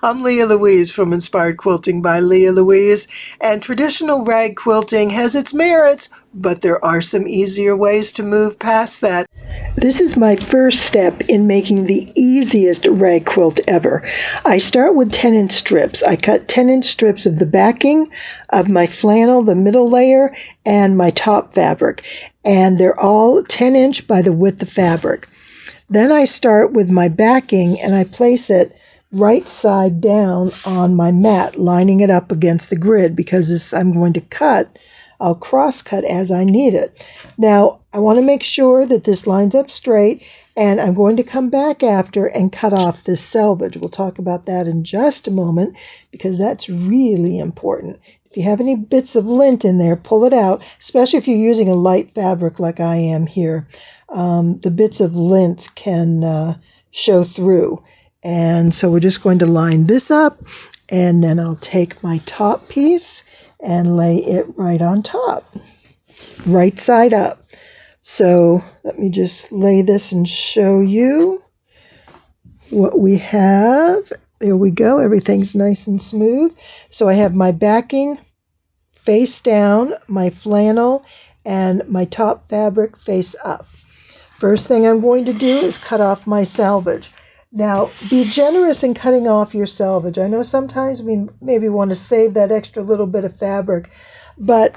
I'm Leah Louise from Inspired Quilting by Leah Louise, and traditional rag quilting has its merits, but there are some easier ways to move past that. This is my first step in making the easiest rag quilt ever. I start with 10-inch strips. I cut 10-inch strips of the backing of my flannel, the middle layer, and my top fabric, and they're all 10-inch by the width of fabric. Then I start with my backing and I place it right side down on my mat, lining it up against the grid because I'm going to cut. I'll cross cut as I need it. Now, I want to make sure that this lines up straight, and I'm going to come back after and cut off this selvage. We'll talk about that in just a moment because that's really important. If you have any bits of lint in there, pull it out, especially if you're using a light fabric like I am here. The bits of lint can show through. And so we're just going to line this up, and then I'll take my top piece and lay it right on top, right side up. So let me just lay this and show you what we have. There we go. Everything's nice and smooth. So I have my backing face down, my flannel, and my top fabric face up. First thing I'm going to do is cut off my selvage. Now, be generous in cutting off your selvage. I know sometimes we maybe want to save that extra little bit of fabric, but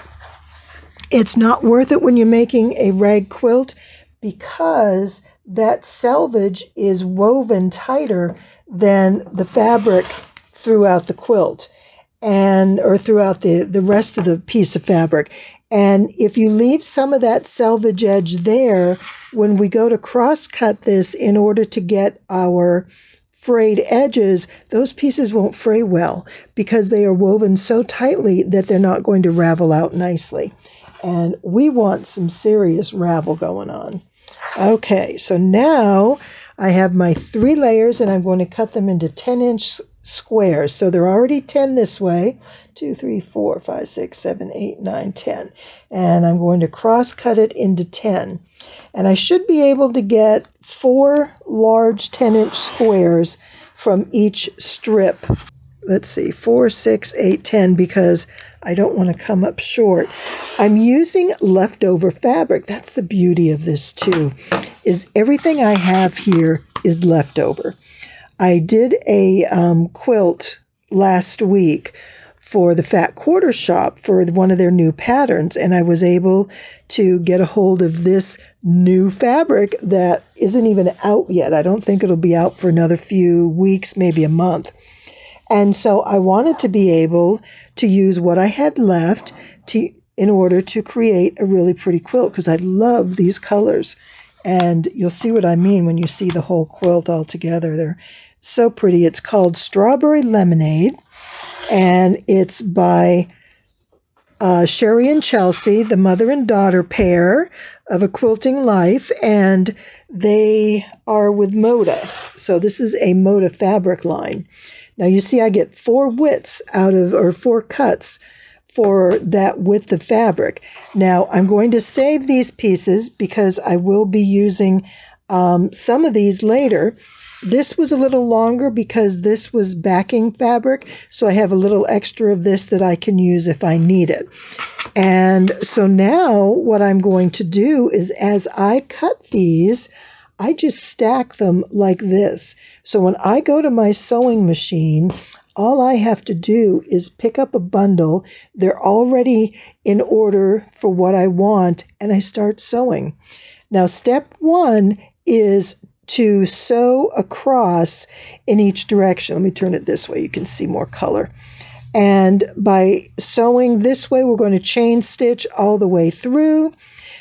it's not worth it when you're making a rag quilt because that selvage is woven tighter than the fabric throughout the quilt or throughout the rest of the piece of fabric. And if you leave some of that selvage edge there, when we go to cross cut this in order to get our frayed edges, those pieces won't fray well because they are woven so tightly that they're not going to ravel out nicely. And we want some serious ravel going on. Okay, so now I have my 3 layers and I'm going to cut them into 10-inch squares. So they're already 10 this way. 2, 3, 4, 5, 6, 7, 8, 9, 10. And I'm going to cross cut it into 10. And I should be able to get 4 large 10-inch squares from each strip. Let's see, 4, 6, 8, 10, because I don't want to come up short. I'm using leftover fabric. That's the beauty of this too, is everything I have here is leftover. I did a quilt last week for the Fat Quarter Shop for one of their new patterns, and I was able to get a hold of this new fabric that isn't even out yet. I don't think it'll be out for another few weeks, maybe a month. And so I wanted to be able to use what I had left in order to create a really pretty quilt because I love these colors. And you'll see what I mean when you see the whole quilt all together. They're so pretty. It's called Strawberry Lemonade, and it's by Sherry and Chelsea, the mother and daughter pair of A Quilting Life, and they are with Moda. So this is a Moda fabric line. Now you see I get 4 widths or 4 cuts for that width of fabric. Now I'm going to save these pieces because I will be using some of these later. This was a little longer because this was backing fabric, so I have a little extra of this that I can use if I need it. And so now what I'm going to do is as I cut these, I just stack them like this. So when I go to my sewing machine, all I have to do is pick up a bundle. They're already in order for what I want, and I start sewing. Now, step 1 is to sew across in each direction. Let me turn it this way. You can see more color. And by sewing this way, we're going to chain stitch all the way through.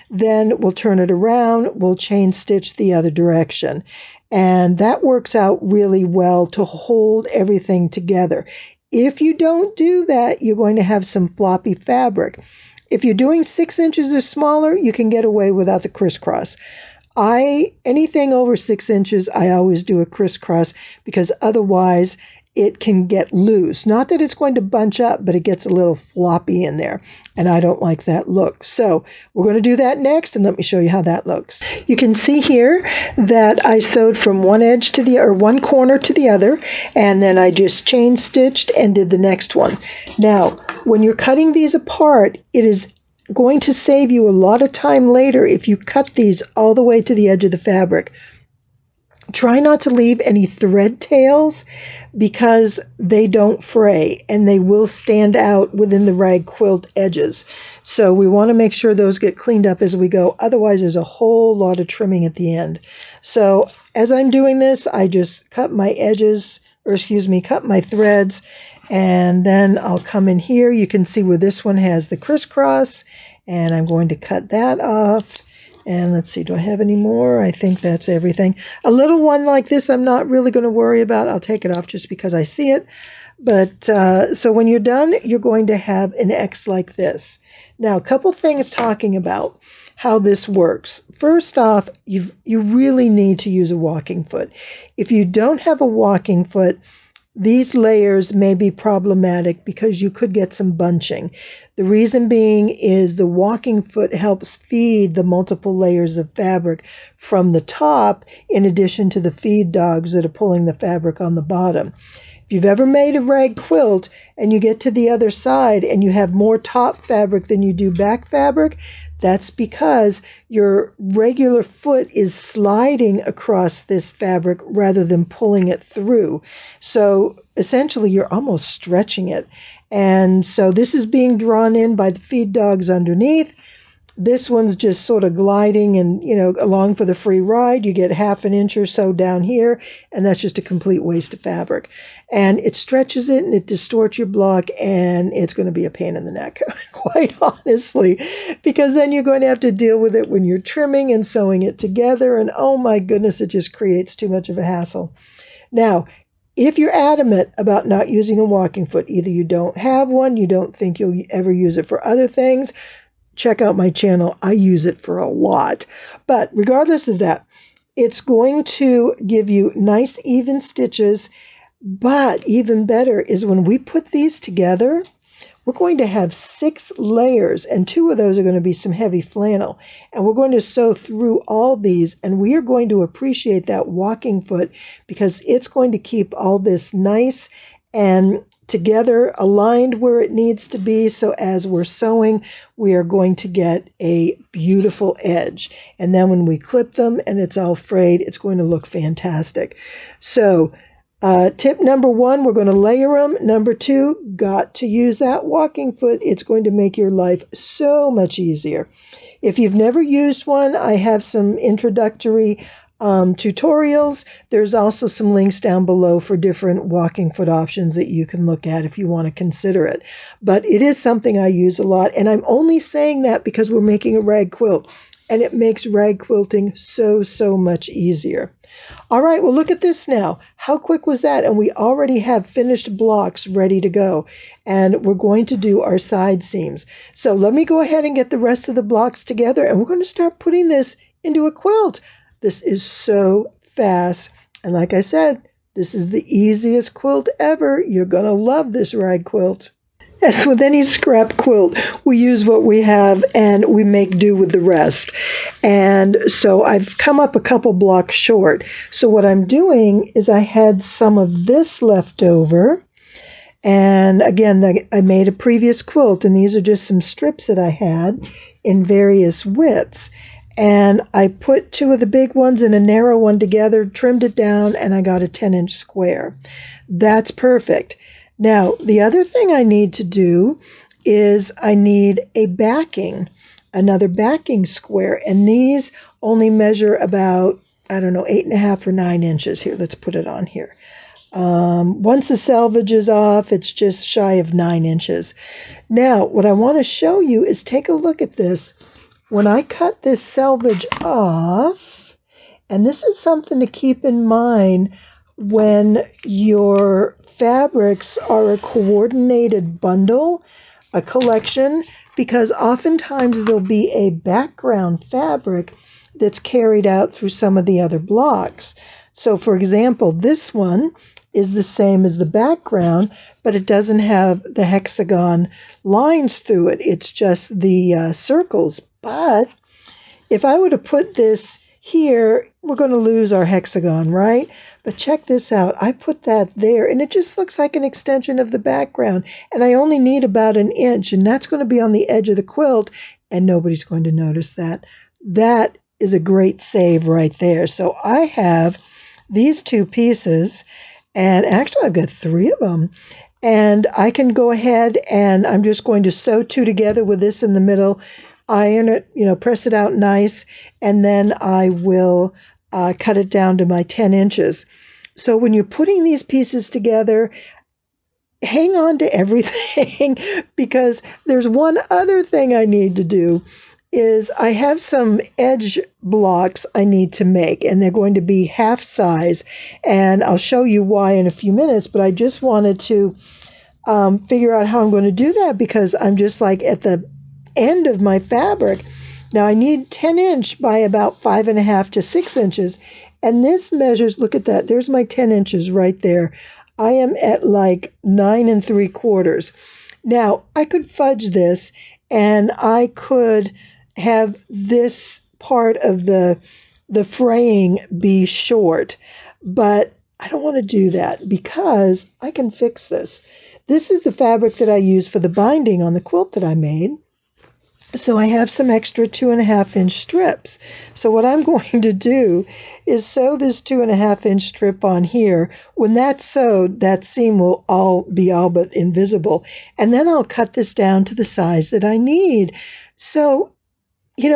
Then we'll turn it around. We'll chain stitch the other direction. And that works out really well to hold everything together. If you don't do that, you're going to have some floppy fabric. If you're doing 6 inches or smaller, you can get away without the crisscross. Anything over 6 inches, I always do a crisscross because otherwise it can get loose. Not that it's going to bunch up, but it gets a little floppy in there, and I don't like that look. So we're going to do that next, and let me show you how that looks. You can see here that I sewed from one edge to one corner to the other, and then I just chain stitched and did the next one. Now, when you're cutting these apart, it is going to save you a lot of time later if you cut these all the way to the edge of the fabric. Try not to leave any thread tails because they don't fray and they will stand out within the rag quilt edges. So we want to make sure those get cleaned up as we go. Otherwise, there's a whole lot of trimming at the end. So as I'm doing this, I just cut my edges, cut my threads, and then I'll come in here. You can see where this one has the crisscross, and I'm going to cut that off. And let's see, do I have any more? I think that's everything. A little one like this, I'm not really going to worry about. I'll take it off just because I see it. But so when you're done, you're going to have an X like this. Now, a couple things talking about how this works. First off, you really need to use a walking foot. If you don't have a walking foot, these layers may be problematic because you could get some bunching. The reason being is the walking foot helps feed the multiple layers of fabric from the top in addition to the feed dogs that are pulling the fabric on the bottom. If you've ever made a rag quilt and you get to the other side and you have more top fabric than you do back fabric, that's because your regular foot is sliding across this fabric rather than pulling it through. So essentially, you're almost stretching it. And so this is being drawn in by the feed dogs underneath. This one's just sort of gliding and, along for the free ride. You get half an inch or so down here, and that's just a complete waste of fabric. And it stretches it and it distorts your block, and it's going to be a pain in the neck, quite honestly, because then you're going to have to deal with it when you're trimming and sewing it together. And oh my goodness, it just creates too much of a hassle. Now, if you're adamant about not using a walking foot, either you don't have one, you don't think you'll ever use it for other things, check out my channel. I use it for a lot. But regardless of that, it's going to give you nice even stitches. But even better is when we put these together, we're going to have 6 layers, and 2 of those are going to be some heavy flannel. And we're going to sew through all these, and we are going to appreciate that walking foot because it's going to keep all this nice and together, aligned where it needs to be. So as we're sewing, we are going to get a beautiful edge. And then when we clip them and it's all frayed, it's going to look fantastic. So tip number 1, we're going to layer them. Number 2, got to use that walking foot. It's going to make your life so much easier. If you've never used one, I have some introductory tutorials. There's also some links down below for different walking foot options that you can look at if you want to consider it. But it is something I use a lot, and I'm only saying that because we're making a rag quilt, and it makes rag quilting so much easier. All right, well, look at this now. How quick was that? And we already have finished blocks ready to go, and we're going to do our side seams. So let me go ahead and get the rest of the blocks together, and we're going to start putting this into a quilt. This is so fast. And like I said, this is the easiest quilt ever. You're going to love this rag quilt. As with any scrap quilt, we use what we have and we make do with the rest. And so I've come up a couple blocks short. So what I'm doing is I had some of this left over. And again, I made a previous quilt, and these are just some strips that I had in various widths. And I put 2 of the big ones and a narrow one together, trimmed it down, and I got a 10-inch square. That's perfect. Now, the other thing I need to do is I need a backing, another backing square. And these only measure about, 8.5 or 9 inches. Here, let's put it on here. Once the selvage is off, it's just shy of 9 inches. Now, what I want to show you is take a look at this. When I cut this selvage off, and this is something to keep in mind when your fabrics are a coordinated bundle, a collection, because oftentimes there'll be a background fabric that's carried out through some of the other blocks. So for example, this one is the same as the background, but it doesn't have the hexagon lines through it. It's just the circles. But if I were to put this here, we're going to lose our hexagon, right? But check this out. I put that there, and it just looks like an extension of the background. And I only need about 1 inch, and that's going to be on the edge of the quilt, and nobody's going to notice that. That is a great save right there. So I have these 2 pieces, and actually I've got 3 of them. And I can go ahead and I'm just going to sew 2 together with this in the middle, iron it, press it out nice, and then I will cut it down to my 10 inches. So when you're putting these pieces together, hang on to everything because there's one other thing I need to do. Is I have some edge blocks I need to make, and they're going to be half size, and I'll show you why in a few minutes, but I just wanted to figure out how I'm going to do that because I'm just like at the end of my fabric. Now I need 10 inch by about 5.5 to 6 inches, and this measures, look at that, there's my 10 inches right there. I am at like 9 3/4. Now I could fudge this, and I could have this part of the fraying be short, but I don't want to do that because I can fix this. This is the fabric that I use for the binding on the quilt that I made. So I have some extra 2.5 inch strips. So what I'm going to do is sew this 2.5 inch strip on here. When that's sewed, that seam will be all but invisible. And then I'll cut this down to the size that I need. So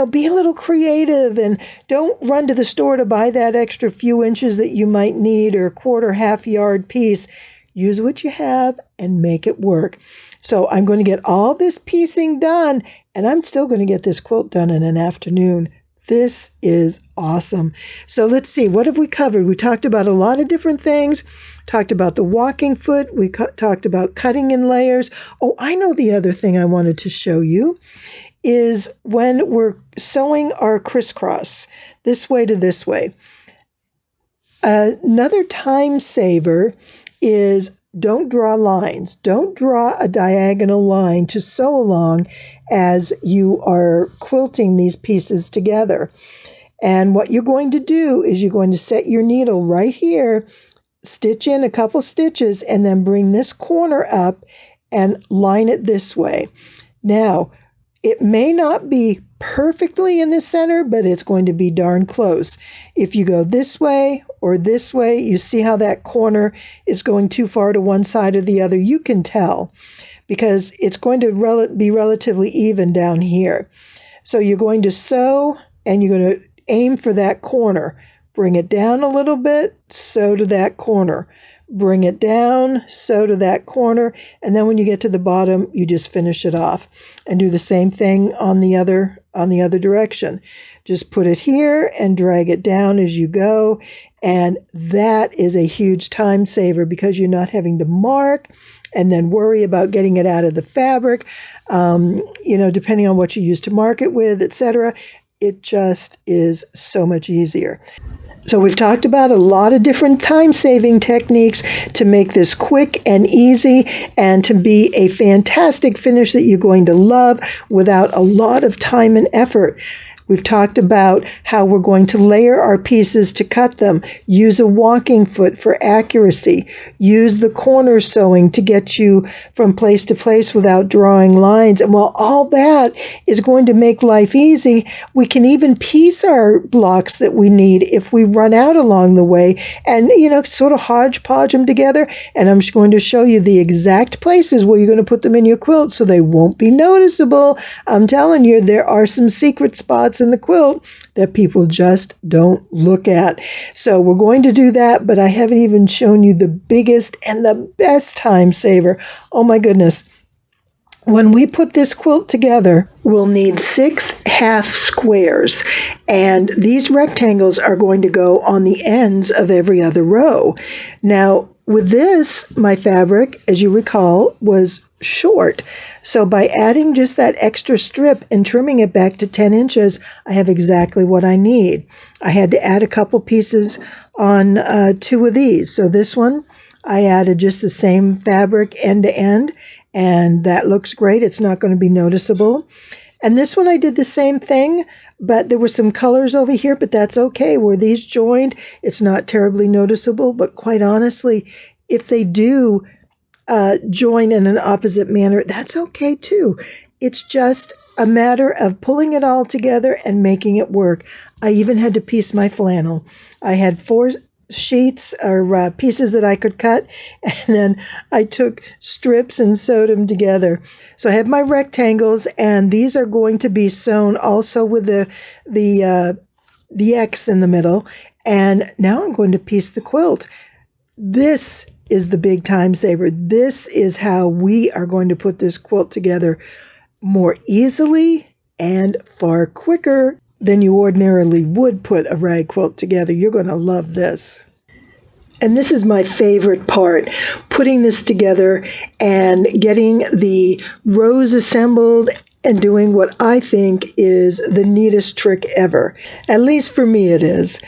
be a little creative and don't run to the store to buy that extra few inches that you might need or half yard piece. Use what you have and make it work. So I'm going to get all this piecing done, and I'm still going to get this quilt done in an afternoon. This is awesome. So let's see, what have we covered? We talked about a lot of different things. Talked about the walking foot. We talked about cutting in layers. Oh, I know the other thing I wanted to show you is when we're sewing our crisscross this way to this way. Another time saver is don't draw lines. Don't draw a diagonal line to sew along as you are quilting these pieces together. And what you're going to do is you're going to set your needle right here, stitch in a couple stitches, and then bring this corner up and line it this way. Now, it may not be perfectly in the center, but it's going to be darn close. If you go this way or this way, you see how that corner is going too far to one side or the other. You can tell because it's going to be relatively even down here. So you're going to sew and you're going to aim for that corner. Bring it down a little bit, sew to that corner. Bring it down, sew to that corner, and then when you get to the bottom, you just finish it off. And do the same thing on the other direction. Just put it here and drag it down as you go, and that is a huge time saver because you're not having to mark and then worry about getting it out of the fabric, depending on what you use to mark it with, etc. It just is so much easier. So we've talked about a lot of different time-saving techniques to make this quick and easy and to be a fantastic finish that you're going to love without a lot of time and effort. We've talked about how we're going to layer our pieces to cut them. Use a walking foot for accuracy. Use the corner sewing to get you from place to place without drawing lines. And while all that is going to make life easy, we can even piece our blocks that we need if we run out along the way and, sort of hodgepodge them together. And I'm just going to show you the exact places where you're going to put them in your quilt so they won't be noticeable. I'm telling you, there are some secret spots in the quilt that people just don't look at. So we're going to do that, but I haven't even shown you the biggest and the best time saver. Oh my goodness. When we put this quilt together, we'll need 6 half squares, and these rectangles are going to go on the ends of every other row. Now, with this, my fabric, as you recall, was short. So by adding just that extra strip and trimming it back to 10 inches, I have exactly what I need. I had to add a couple pieces on 2 of these. So this one, I added just the same fabric end to end, and that looks great. It's not going to be noticeable. And this one I did the same thing, but there were some colors over here, but that's okay. Where these joined, it's not terribly noticeable, but quite honestly, if they do join in an opposite manner, that's okay too. It's just a matter of pulling it all together and making it work. I even had to piece my flannel. I had 4 sheets or pieces that I could cut, and then I took strips and sewed them together. So I have my rectangles, and these are going to be sewn also with the X in the middle. And now I'm going to piece the quilt. This is the big time saver. This is how we are going to put this quilt together more easily and far quicker than you ordinarily would put a rag quilt together. You're going to love this. And this is my favorite part, putting this together and getting the rows assembled and doing what I think is the neatest trick ever. At least for me it is.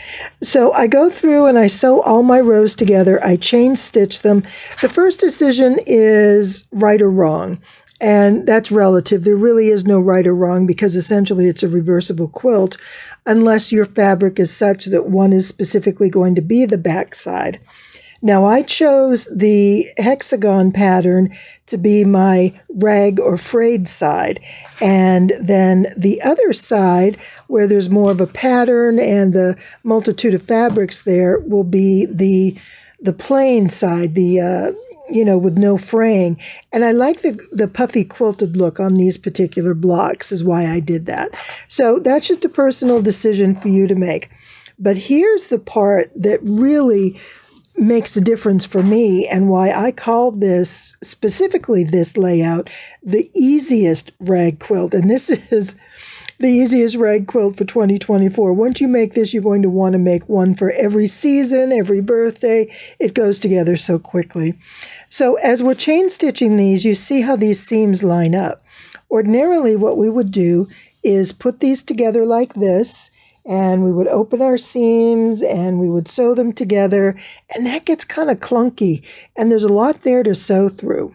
So I go through and I sew all my rows together. I chain stitch them. The first decision is right or wrong. And that's relative. There really is no right or wrong because essentially it's a reversible quilt unless your fabric is such that one is specifically going to be the back side. Now I chose the hexagon pattern to be my rag or frayed side. And then the other side, where there's more of a pattern and the multitude of fabrics there, will be the plain side, with no fraying. And I like the puffy quilted look on these particular blocks is why I did that. So that's just a personal decision for you to make. But here's the part that really makes a difference for me and why I call this, specifically this layout, the easiest rag quilt. And this is the easiest rag quilt for 2024. Once you make this, you're going to want to make one for every season, every birthday. It goes together so quickly. So as we're chain stitching these, you see how these seams line up. Ordinarily, what we would do is put these together like this, and we would open our seams and we would sew them together, and that gets kind of clunky, and there's a lot there to sew through.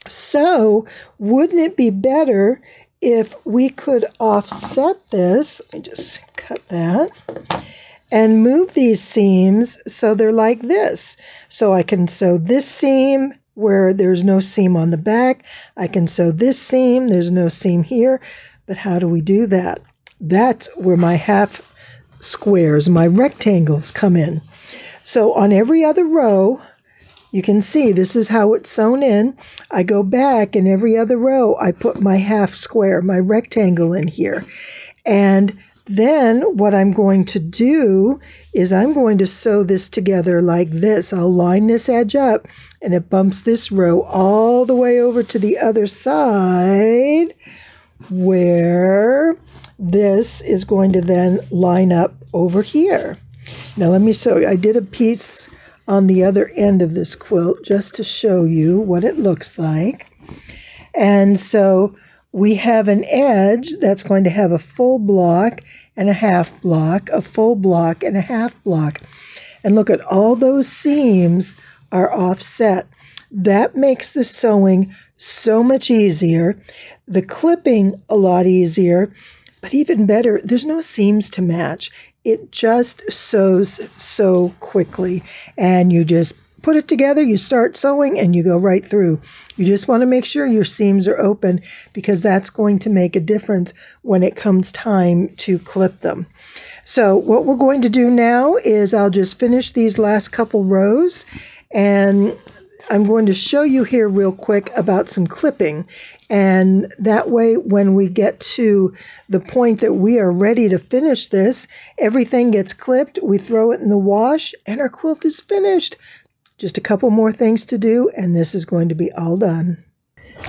So wouldn't it be better if we could offset this? Let me just cut that and move these seams so they're like this. So I can sew this seam where there's no seam on the back. I can sew this seam, there's no seam here. But how do we do that? That's where my half squares, my rectangles come in. So on every other row, you can see this is how it's sewn in. I go back and every other row I put my half square, my rectangle in here. And then what I'm going to do is I'm going to sew this together like this. I'll line this edge up and it bumps this row all the way over to the other side where this is going to then line up over here. Now let me show you. I did a piece on the other end of this quilt just to show you what it looks like. And so we have an edge that's going to have a full block and a half block, a full block and a half block. And look at all those seams are offset. That makes the sewing so much easier, the clipping a lot easier, but even better, there's no seams to match. It just sews so quickly, and you just put it together, you start sewing, and you go right through. You just want to make sure your seams are open because that's going to make a difference when it comes time to clip them. So what we're going to do now is I'll just finish these last couple rows, and I'm going to show you here real quick about some clipping. And that way, when we get to the point that we are ready to finish this, everything gets clipped, we throw it in the wash, and our quilt is finished. Just a couple more things to do, and this is going to be all done.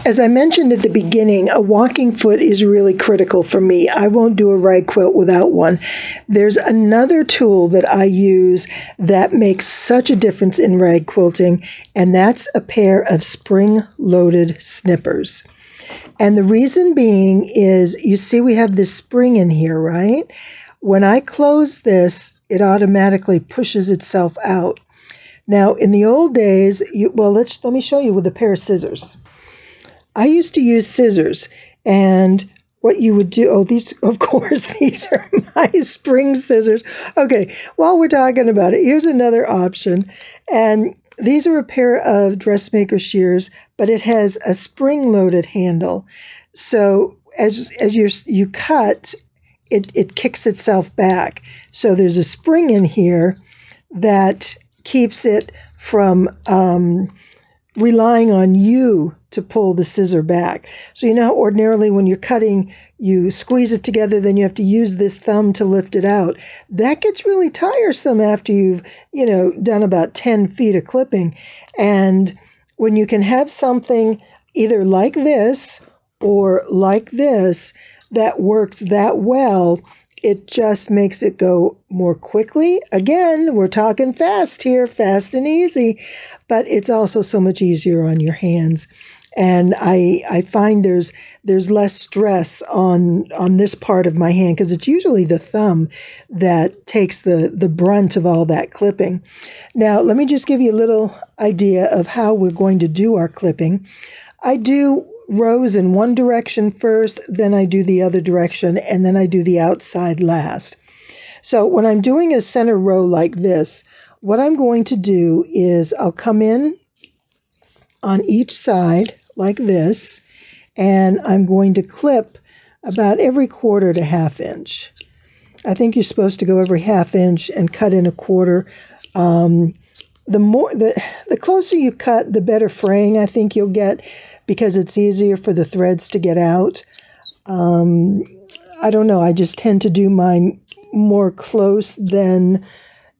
As I mentioned at the beginning, a walking foot is really critical for me. I won't do a rag quilt without one. There's another tool that I use that makes such a difference in rag quilting, and that's a pair of spring-loaded snippers. And the reason being is, you see we have this spring in here, right? When I close this, it automatically pushes itself out. Now, in the old days, let me show you with a pair of scissors. I used to use scissors, and what you would do, these are my spring scissors. Okay, while we're talking about it, here's another option. And these are a pair of dressmaker shears, but it has a spring-loaded handle. So as you cut, it kicks itself back. So there's a spring in here that keeps it from relying on you to pull the scissor back. So you know how ordinarily when you're cutting, you squeeze it together, then you have to use this thumb to lift it out. That gets really tiresome after you've, done about 10 feet of clipping. And when you can have something either like this or like this that works that well, it just makes it go more quickly. Again, we're talking fast here, fast and easy, but it's also so much easier on your hands. And I find there's less stress on this part of my hand because it's usually the thumb that takes the brunt of all that clipping. Now, let me just give you a little idea of how we're going to do our clipping. I do rows in one direction first, then I do the other direction, and then I do the outside last. So when I'm doing a center row like this, what I'm going to do is I'll come in on each side like this, and I'm going to clip about every 1/4 to 1/2 inch. I think you're supposed to go every 1/2 inch and cut in 1/4. The closer you cut, the better fraying I think you'll get because it's easier for the threads to get out. I don't know. I just tend to do mine more close than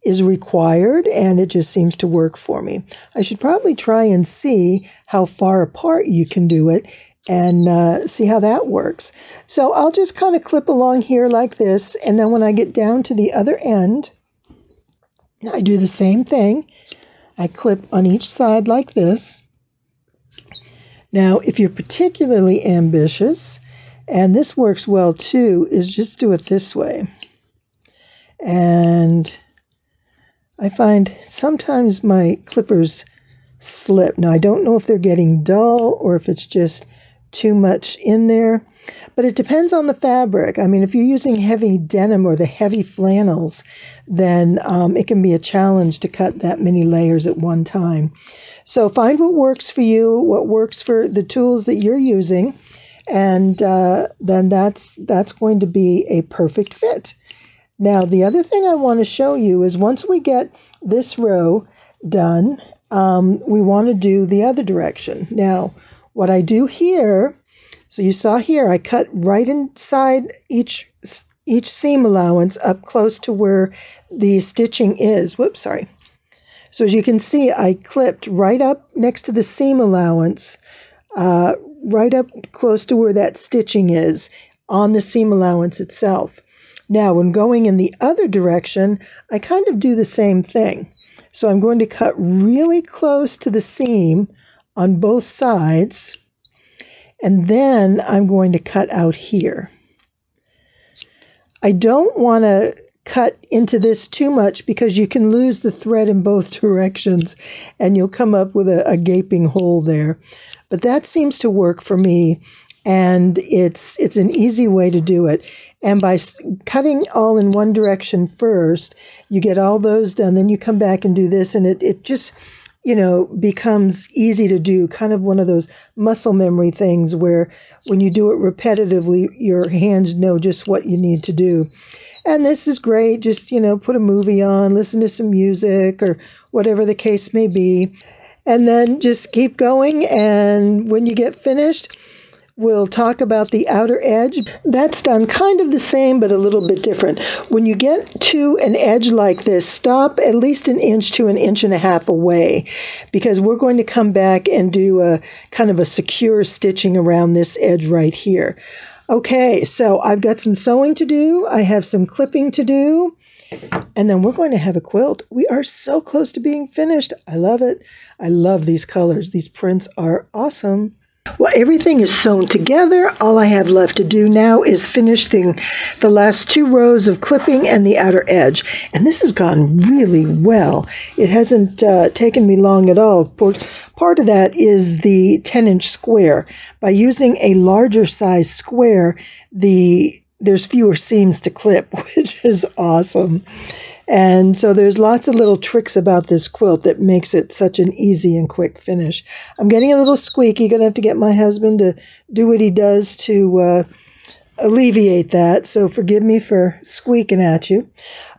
is required, and it just seems to work for me. I should probably try and see how far apart you can do it and see how that works. So I'll just kind of clip along here like this, and then when I get down to the other end, I do the same thing. I clip on each side like this. Now, if you're particularly ambitious, and this works well too, is just do it this way. And I find sometimes my clippers slip. Now, I don't know if they're getting dull or if it's just too much in there, but it depends on the fabric. I mean, if you're using heavy denim or the heavy flannels, then it can be a challenge to cut that many layers at one time. So find what works for you, what works for the tools that you're using, and then that's going to be a perfect fit. Now, the other thing I want to show you is once we get this row done, we want to do the other direction. Now, what I do here, so you saw here, I cut right inside each seam allowance up close to where the stitching is. Whoops, sorry. So as you can see, I clipped right up next to the seam allowance, right up close to where that stitching is on the seam allowance itself. Now, when going in the other direction, I kind of do the same thing. So I'm going to cut really close to the seam on both sides, and then I'm going to cut out here. I don't want to cut into this too much because you can lose the thread in both directions and you'll come up with a gaping hole there. But that seems to work for me, and it's an easy way to do it. And by cutting all in one direction first, you get all those done, then you come back and do this, and it just, becomes easy to do, kind of one of those muscle memory things where when you do it repetitively, your hands know just what you need to do. And this is great. Just, put a movie on, listen to some music or whatever the case may be, and then just keep going. And when you get finished, we'll talk about the outer edge. That's done kind of the same, but a little bit different. When you get to an edge like this, stop at least 1 inch to 1.5 inches away, because we're going to come back and do a kind of a secure stitching around this edge right here. Okay, so I've got some sewing to do. I have some clipping to do. And then we're going to have a quilt. We are so close to being finished. I love it. I love these colors. These prints are awesome. Well, everything is sewn together. All I have left to do now is finish the last 2 rows of clipping and the outer edge. And this has gone really well. It hasn't taken me long at all. Part of that is the 10-inch square. By using a larger size square, there's fewer seams to clip, which is awesome. And so there's lots of little tricks about this quilt that makes it such an easy and quick finish. I'm getting a little squeaky. Going to have to get my husband to do what he does to alleviate that. So forgive me for squeaking at you.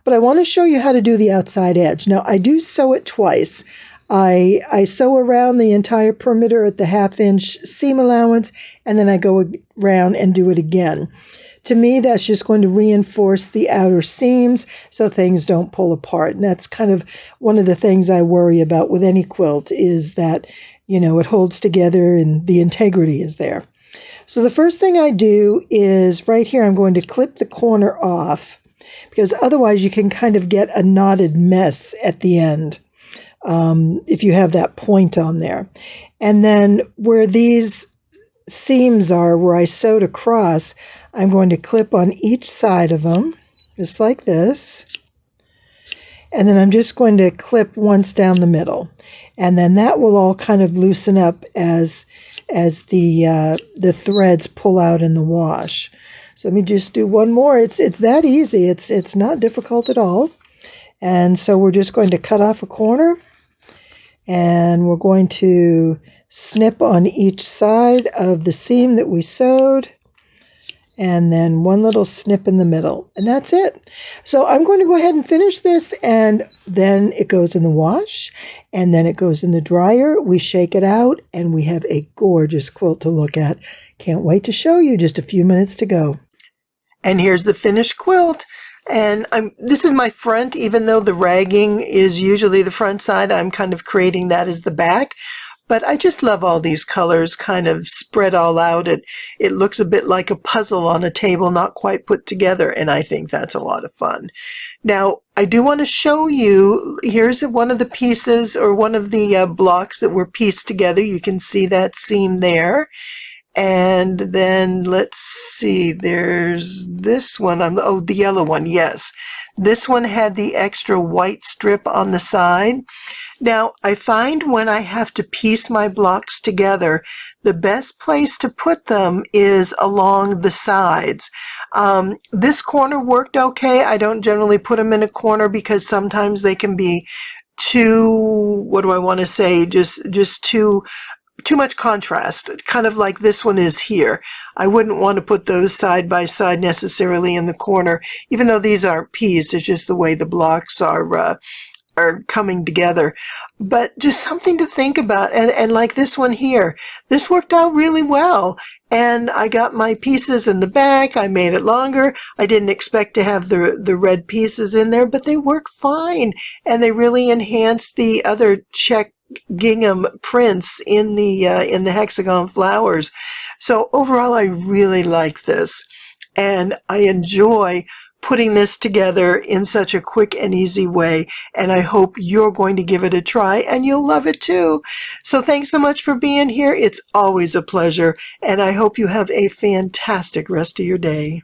But I want to show you how to do the outside edge. Now, I do sew it twice. I sew around the entire perimeter at the 1/2-inch seam allowance, and then I go around and do it again. To me, that's just going to reinforce the outer seams so things don't pull apart. And that's kind of one of the things I worry about with any quilt is that, it holds together and the integrity is there. So the first thing I do is right here, I'm going to clip the corner off because otherwise you can kind of get a knotted mess at the end if you have that point on there. And then where these seams are, where I sewed across, I'm going to clip on each side of them, just like this. And then I'm just going to clip once down the middle. And then that will all kind of loosen up as the threads pull out in the wash. So let me just do one more. It's that easy. It's not difficult at all. And so we're just going to cut off a corner. And we're going to snip on each side of the seam that we sewed. And then one little snip in the middle, and that's it. So I'm going to go ahead and finish this, and then it goes in the wash, and then it goes in the dryer. We shake it out, and we have a gorgeous quilt to look at. Can't wait to show you. Just a few minutes to go. And here's the finished quilt. And this is my front, even though the ragging is usually the front side, I'm kind of creating that as the back. But I just love all these colors kind of spread all out. It looks a bit like a puzzle on a table, not quite put together, and I think that's a lot of fun. Now, I do want to show you, here's one of the pieces or one of the blocks that were pieced together. You can see that seam there. And then let's see, there's this one, the yellow one, yes. This one had the extra white strip on the side. Now, I find when I have to piece my blocks together, the best place to put them is along the sides. This corner worked okay. I don't generally put them in a corner because sometimes they can be too, what do I want to say, just too much contrast, kind of like this one is here. I wouldn't want to put those side by side necessarily in the corner, even though these aren't pieced. It's just the way the blocks are coming together. But just something to think about. And like this one here, this worked out really well. And I got my pieces in the back. I made it longer. I didn't expect to have the red pieces in there, but they work fine. And they really enhance the other check gingham prints in the hexagon flowers. So overall, I really like this, and I enjoy putting this together in such a quick and easy way, and I hope you're going to give it a try and you'll love it too. So thanks so much for being here. It's always a pleasure, and I hope you have a fantastic rest of your day.